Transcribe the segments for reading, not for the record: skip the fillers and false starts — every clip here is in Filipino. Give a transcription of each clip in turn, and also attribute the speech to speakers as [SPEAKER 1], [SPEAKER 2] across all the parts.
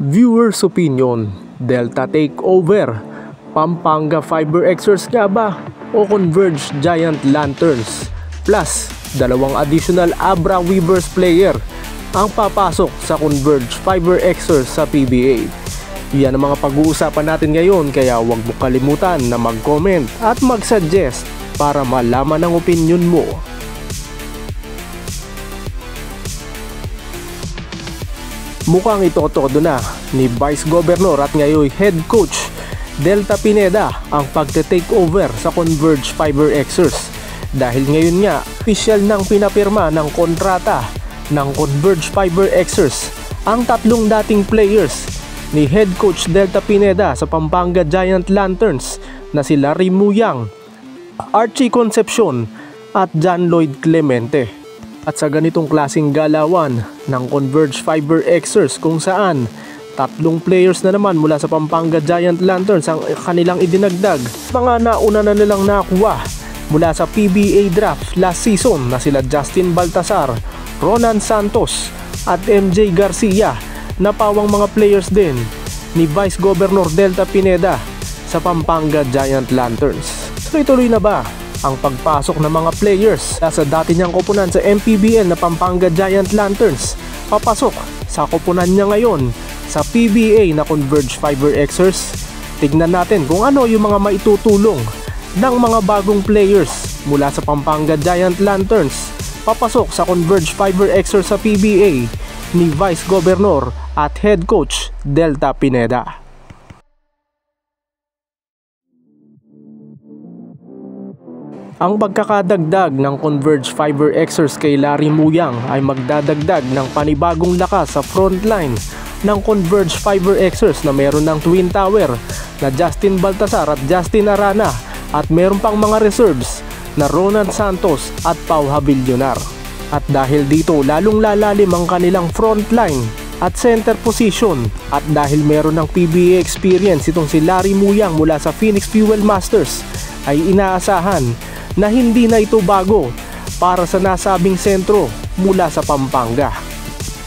[SPEAKER 1] Viewers opinion, Delta takeover, Pampanga Fiber Xers nga ba o Converge Giant Lanterns? Plus, dalawang additional Abra Weavers player ang papasok sa Converge Fiber Xers sa PBA. Yan ang mga pag-uusapan natin ngayon, kaya huwag mo kalimutan na mag-comment at mag-suggest para malaman ang opinion mo. Mukhang itotodo na ni Vice Governor at ngayon Head Coach Delta Pineda ang pagte-takeover sa Converge Fiber Xers. Dahil ngayon nga, official nang pinapirma ng kontrata ng Converge Fiber Xers ang tatlong dating players ni Head Coach Delta Pineda sa Pampanga Giant Lanterns na sila Rimuyang, Archie Concepcion at John Lloyd Clemente. At sa ganitong klaseng galawan ng Converge Fiber Xers kung saan tatlong players na naman mula sa Pampanga Giant Lanterns ang kanilang idinagdag, mga nauna na nilang nakuha mula sa PBA draft last season na sila Justin Baltasar, Ronan Santos at MJ Garcia, na pawang mga players din ni Vice Governor Delta Pineda sa Pampanga Giant Lanterns. Tuloy-tuloy na ba ang pagpasok ng mga players sa dati niyang koponan sa MPBL na Pampanga Giant Lanterns papasok sa koponan niya ngayon sa PBA na Converge Fiber Xers? Tignan natin kung ano yung mga maitutulong ng mga bagong players mula sa Pampanga Giant Lanterns papasok sa Converge Fiber Xers sa PBA ni Vice Governor at Head Coach Delta Pineda. Ang pagkakadagdag ng Converge Fiber Xers kay Larry Muyang ay magdadagdag ng panibagong lakas sa frontline ng Converge Fiber Xers na meron ng Twin Tower na Justin Baltasar at Justin Arana, at meron pang mga reserves na Ronan Santos at Pau Habillonar. At dahil dito lalong lalalim ang kanilang frontline at center position, at dahil meron ng PBA experience itong si Larry Muyang mula sa Phoenix Fuel Masters, ay inaasahan na hindi na ito bago para sa nasabing sentro mula sa Pampanga.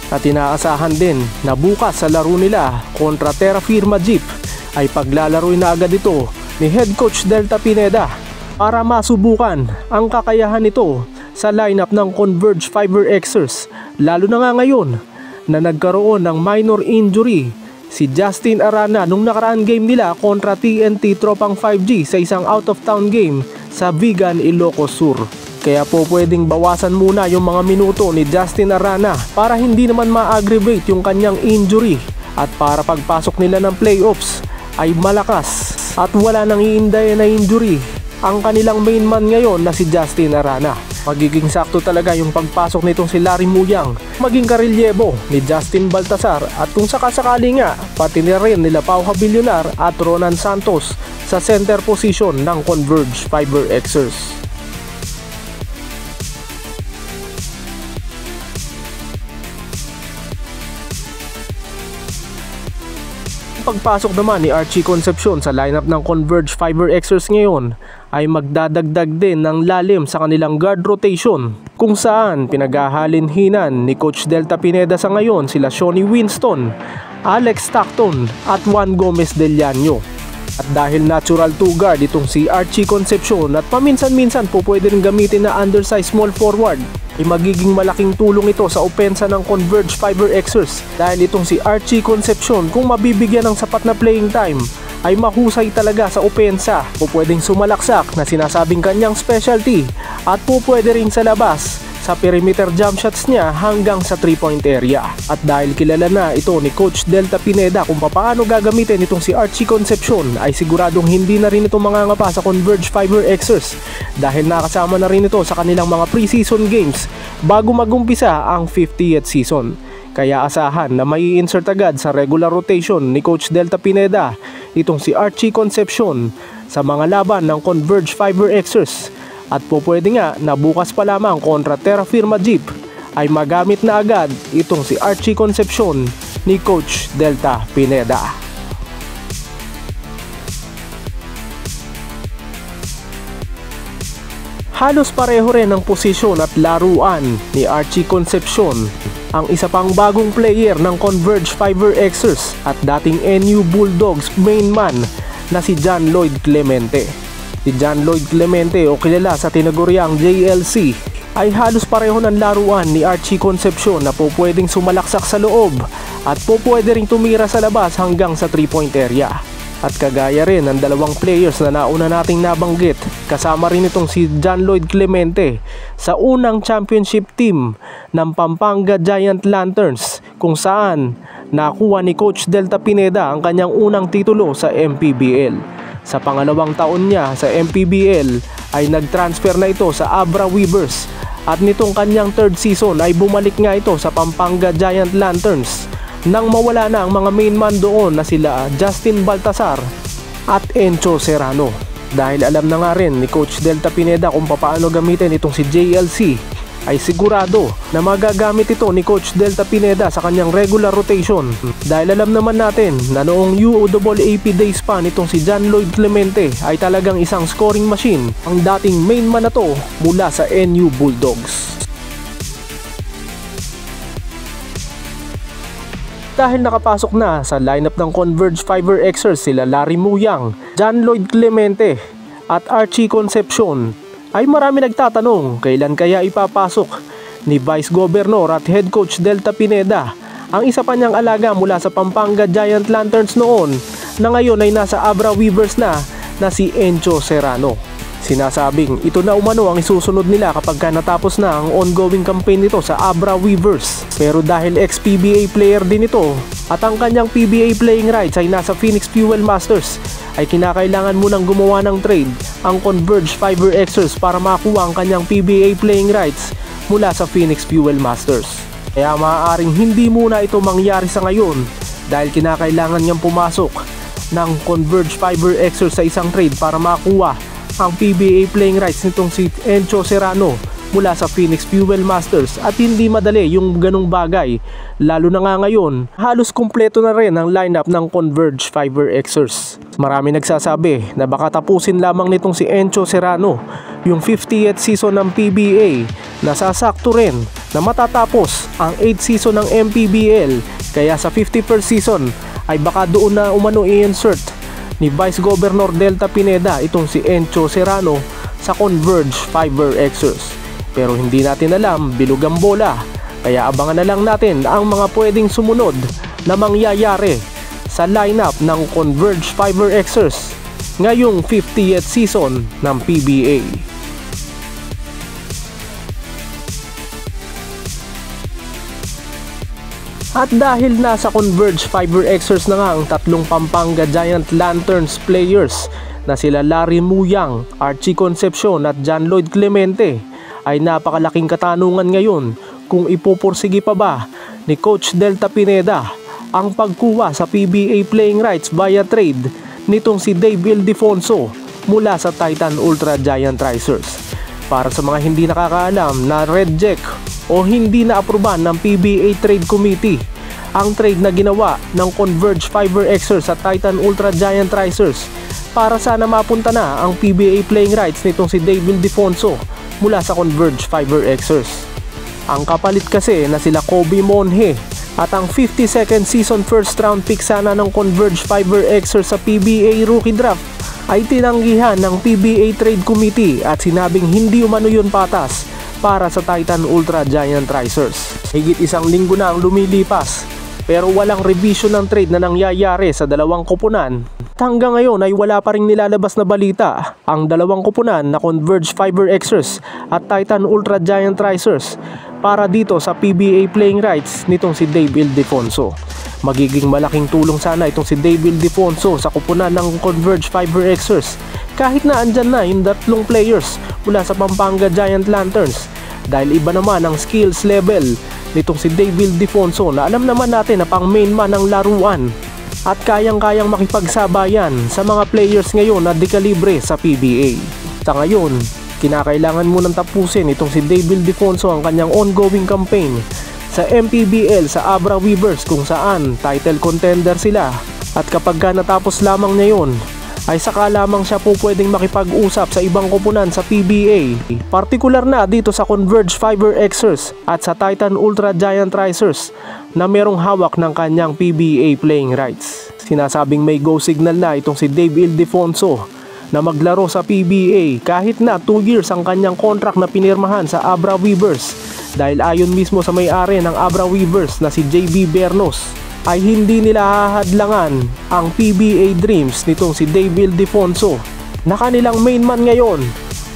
[SPEAKER 1] At inaasahan din na bukas sa laro nila kontra Terra Firma Jeep ay paglalaroin na agad ito ni Head Coach Delta Pineda para masubukan ang kakayahan nito sa lineup ng Converge Fiber Xers, lalo na nga ngayon na nagkaroon ng minor injury si Justin Arana nung nakaraan game nila kontra TNT Tropang 5G sa isang out of town game sa Vigan, Ilocos Sur. Kaya po pwedeng bawasan muna yung mga minuto ni Justin Arana para hindi naman ma-aggravate yung kanyang injury, at para pagpasok nila ng playoffs ay malakas at wala nang iinday na injury ang kanilang main man ngayon na si Justin Arana. Magiging sakto talaga yung pagpasok nitong si Larry Muyang, maging karelyebo ni Justin Baltasar, at kung sakasakali nga pati na rin nila Pau Habillonar at Ronan Santos sa center position ng Converge Fiber Xers. Pagpasok naman ni Archie Concepcion sa lineup ng Converge Fiber Xers ngayon ay magdadagdag din ng lalim sa kanilang guard rotation, kung saan pinaghahalinhinan ni Coach Delta Pineda sa ngayon sila Shawnee Winston, Alex Stockton at Juan Gomez Del Llano. At dahil natural 2 guard itong si Archie Concepcion at paminsan-minsan po pwede rin gamitin na undersized small forward, ay magiging malaking tulong ito sa opensa ng Converge Fiber Xers, dahil itong si Archie Concepcion kung mabibigyan ng sapat na playing time ay mahusay talaga sa opensa. Po pwedeng sumalaksak na sinasabing kanyang specialty, at po pwede rin sa labas sa perimeter jump shots niya hanggang sa 3-point area. At dahil kilala na ito ni Coach Delta Pineda kung paano gagamitin itong si Archie Concepcion, ay siguradong hindi na rin ito mangangapa sa Converge Fiber Xers, dahil nakasama na rin ito sa kanilang mga preseason games bago magumpisa ang 50th season. Kaya asahan na may insert agad sa regular rotation ni Coach Delta Pineda itong si Archie Concepcion sa mga laban ng Converge Fiber Xers. At po pwede nga na bukas pa lamang kontra Terra Firma Jeep ay magamit na agad itong si Archie Concepcion ni Coach Delta Pineda. Halos pareho rin ang posisyon at laruan ni Archie Concepcion, ang isa pang bagong player ng Converge Fiber Xers at dating NU Bulldogs main man na si John Lloyd Clemente. Si John Lloyd Clemente o kilala sa tinaguriang JLC ay halos pareho ng laruan ni Archie Concepcion na po pwedeng sumalaksak sa loob at po pwede ring tumira sa labas hanggang sa 3-point area. At kagaya rin ng dalawang players na nauna nating nabanggit, kasama rin itong si John Lloyd Clemente sa unang championship team ng Pampanga Giant Lanterns kung saan nakuha ni Coach Delta Pineda ang kanyang unang titulo sa MPBL. Sa pangalawang taon niya sa MPBL ay nag-transfer na ito sa Abra Weavers at nitong kanyang third season ay bumalik nga ito sa Pampanga Giant Lanterns nang mawala na ang mga main man doon na sila Justin Baltasar at Encho Serrano. Dahil alam na nga rin ni Coach Delta Pineda kung paano gamitin itong si JLC, ay sigurado na magagamit ito ni Coach Delta Pineda sa kanyang regular rotation. Dahil alam naman natin na noong UOAAP days pa nitong si John Lloyd Clemente ay talagang isang scoring machine ang dating main man na to mula sa NU Bulldogs. Dahil nakapasok na sa lineup ng Converge Fiber Xers sila Larry Muyang, John Lloyd Clemente at Archie Concepcion, ay marami nagtatanong kailan kaya ipapasok ni Vice Governor at Head Coach Delta Pineda ang isa pa niyang alaga mula sa Pampanga Giant Lanterns noon na ngayon ay nasa Abra Weavers na si Encho Serrano. Sinasabing ito na umano ang isusunod nila kapag natapos na ang ongoing campaign nito sa Abra Weavers. Pero dahil ex-PBA player din ito at ang kanyang PBA playing rights ay nasa Phoenix Fuel Masters, ay kinakailangan munang gumawa ng trade ang Converge Fiber Xers para makuha ang kanyang PBA playing rights mula sa Phoenix Fuel Masters. Kaya maaaring hindi muna ito mangyari sa ngayon dahil kinakailangan niyang pumasok ng Converge Fiber Xers sa isang trade para makuha ang PBA playing rights nitong si Encho Serrano mula sa Phoenix Fuel Masters, at hindi madali yung ganong bagay lalo na nga ngayon halos kumpleto na rin ang lineup ng Converge Fiber Xers. Marami nagsasabi na baka tapusin lamang nitong si Encho Serrano yung 50th season ng PBA, nasasakto rin na matatapos ang 8th season ng MPBL, kaya sa 51st season ay baka doon na umano i-insert ni Vice Governor Delta Pineda itong si Encho Serrano sa Converge Fiber Xers. Pero hindi natin alam, bilog ang bola, kaya abangan na lang natin ang mga pwedeng sumunod na mangyayari sa lineup ng Converge Fiber Xers ngayong 50th season ng PBA. At dahil nasa Converge Fiber Xers na nga ang tatlong Pampanga Giant Lanterns players na sila Larry Muyang, Archie Concepcion at John Lloyd Clemente, ay napakalaking katanungan ngayon kung ipupursigi pa ba ni Coach Delta Pineda ang pagkuha sa PBA playing rights via trade nitong si Dave Ildefonso mula sa Titan Ultra Giant Risers. Para sa mga hindi nakakaalam na red check o hindi na-aproban ng PBA Trade Committee ang trade na ginawa ng Converge Fiber Xers sa Titan Ultra Giant Risers para sana mapunta na ang PBA playing rights nitong si Dave Ildefonso mula sa Converge Fiber Xers. Ang kapalit kasi na sila Kobe Monhe at ang 52nd season first round pick sana ng Converge Fiber Xers sa PBA Rookie Draft ay tinanggihan ng PBA Trade Committee at sinabing hindi umano yun patas para sa Titan Ultra Giant Risers. Higit isang linggo na ang lumilipas pero walang revision ng trade na nangyayari sa dalawang koponan. Hanggang ngayon ay wala pa ring nilalabas na balita ang dalawang koponan na Converge Fiber Xers at Titan Ultra Giant Risers para dito sa PBA playing rights nitong si Dave Ildefonso. Magiging malaking tulong sana itong si Dave Ildefonso sa koponan ng Converge Fiber Xers kahit na andyan na yung tatlong players mula sa Pampanga Giant Lanterns, dahil iba naman ang skills level nitong si Dave Ildefonso na alam naman natin na pang main man ng laruan at kayang-kayang makipagsabayan sa mga players ngayon na dekalibre sa PBA. Sa ngayon, kinakailangan munang tapusin itong si Dave Ildefonso ang kanyang ongoing campaign sa MPBL sa Abra Weavers kung saan title contender sila, at kapag natapos lamang niya yun ay saka lamang siya po pwedeng makipag-usap sa ibang koponan sa PBA. Partikular na dito sa Converge Fiber Xers at sa Titan Ultra Giant Risers na merong hawak ng kanyang PBA playing rights. Sinasabing may go signal na itong si Dave Ildefonso na maglaro sa PBA kahit na 2 years ang kanyang contract na pinirmahan sa Abra Weavers, dahil ayon mismo sa may-ari ng Abra Weavers na si JB Bernos ay hindi nila hahadlangan ang PBA dreams nitong si Dave Ildefonso na kanilang main man ngayon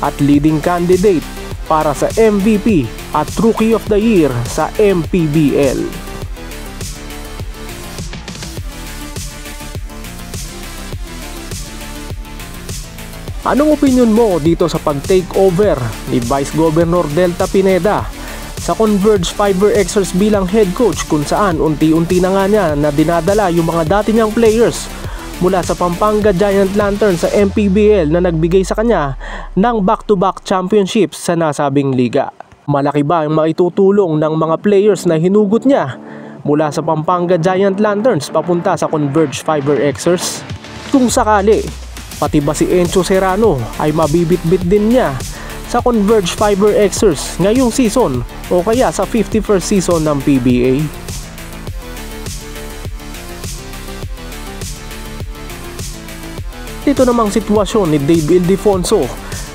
[SPEAKER 1] at leading candidate para sa MVP at Rookie of the Year sa MPBL. Anong opinion mo dito sa pag-takeover ni Vice Governor Delta Pineda sa Converge Fiber Xers bilang head coach, kung saan unti-unti na nga niya na dinadala yung mga dati niyang players mula sa Pampanga Giant Lantern sa MPBL na nagbigay sa kanya ng back-to-back championships sa nasabing liga? Malaki ba ang maitutulong ng mga players na hinugot niya mula sa Pampanga Giant Lanterns papunta sa Converge Fiber Xers? Kung sakali, pati ba si Enzo Serrano ay mabibitbit din niya sa Converge Fiber Xers ngayong season o kaya sa 51st season ng PBA? Ito namang sitwasyon ni Dave Ildefonso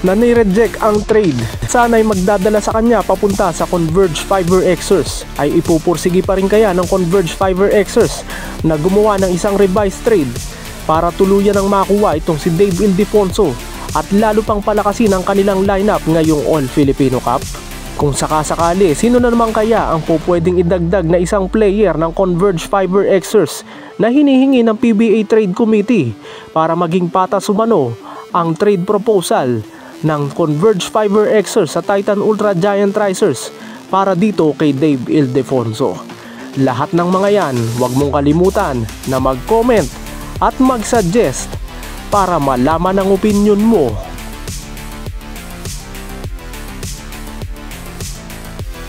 [SPEAKER 1] na nireject ang trade. Sana'y magdadala sa kanya papunta sa Converge Fiber Xers, ay ipupursigi pa rin kaya ng Converge Fiber Xers na gumawa ng isang revised trade para tuluyan ang makuha itong si Dave Ildefonso at lalo pang palakasin ang kanilang lineup ngayong All Filipino Cup? Kung sakasakali, sino na naman kaya ang pwedeng idagdag na isang player ng Converge Fiber Xers na hinihingi ng PBA Trade Committee para maging patas umano ang trade proposal ng Converge Fiber Xers sa Titan Ultra Giant Risers para dito kay Dave Ildefonso? Lahat ng mga yan, huwag mong kalimutan na mag-comment at mag-suggest para malaman ang opinion mo.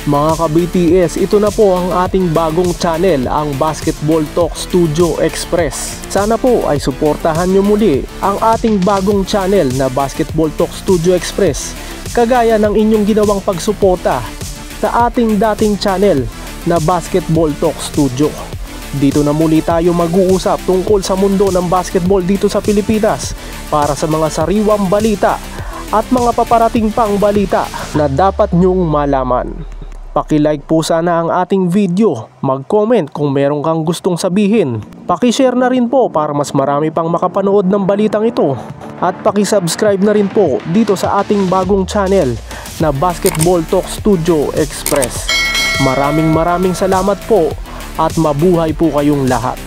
[SPEAKER 1] Mga ka-BTS, ito na po ang ating bagong channel, ang Basketball Talk Studio Express. Sana po ay suportahan nyo muli ang ating bagong channel na Basketball Talk Studio Express, kagaya ng inyong ginawang pagsuporta sa ating dating channel na Basketball Talk Studio. Dito na muli tayo mag-uusap tungkol sa mundo ng basketball dito sa Pilipinas para sa mga sariwang balita at mga paparating pang balita na dapat nyong malaman. Paki-like po sana ang ating video, mag-comment kung meron kang gustong sabihin. Paki-share na rin po para mas marami pang makapanood ng balitang ito. At paki-subscribe na rin po dito sa ating bagong channel na Basketball Talk Studio Express. Maraming salamat po at mabuhay po kayong lahat.